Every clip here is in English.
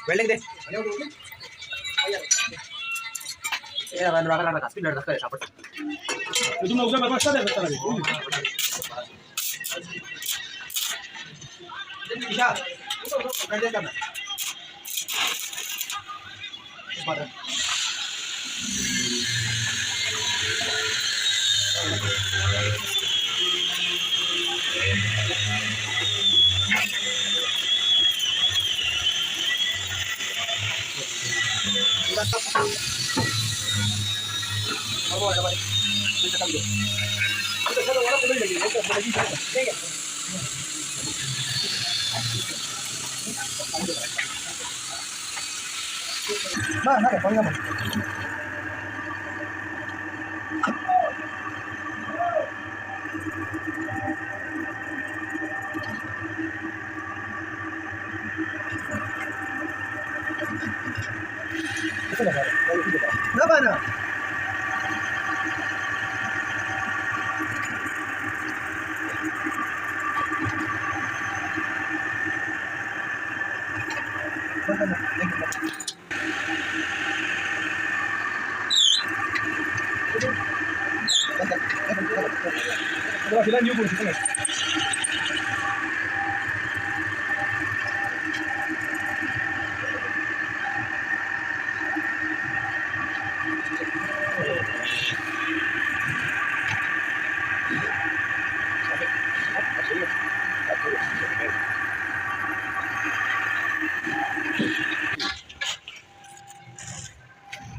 Welding दे ये one रखा रखा स्पीड रखा है शाबाश itu mau usah apa saja betul lagi bisa kerja kan Vamos a ver, bisa kali. Kita satu orang boleh lagi, kita boleh lagi. Oke. Mana ada paling apa? Berapa nak? Kalau sila niyo pun sila.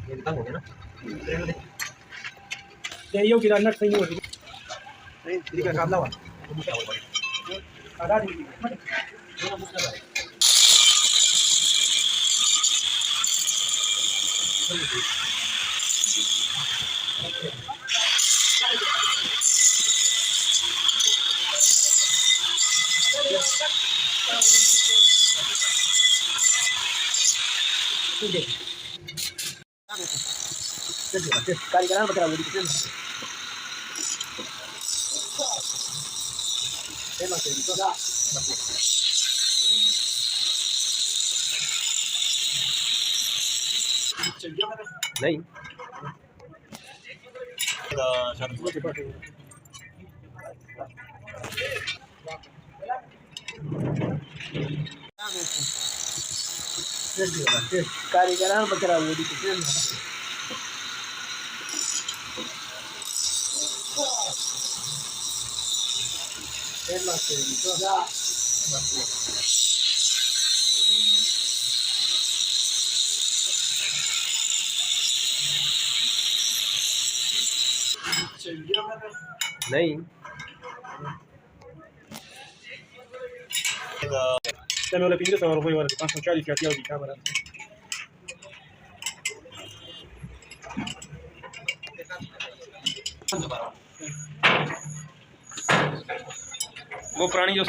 Ini tanggung ya, no? Jadi yo kira nak sayo. Hindi ka kablaw ah. Ada di. Kali kanan betul di situ. नहीं कारीगरान बकरा वो दी नहीं Saya mau lebih sama orang boleh langsung cari via di kamera. वो प्राणी जो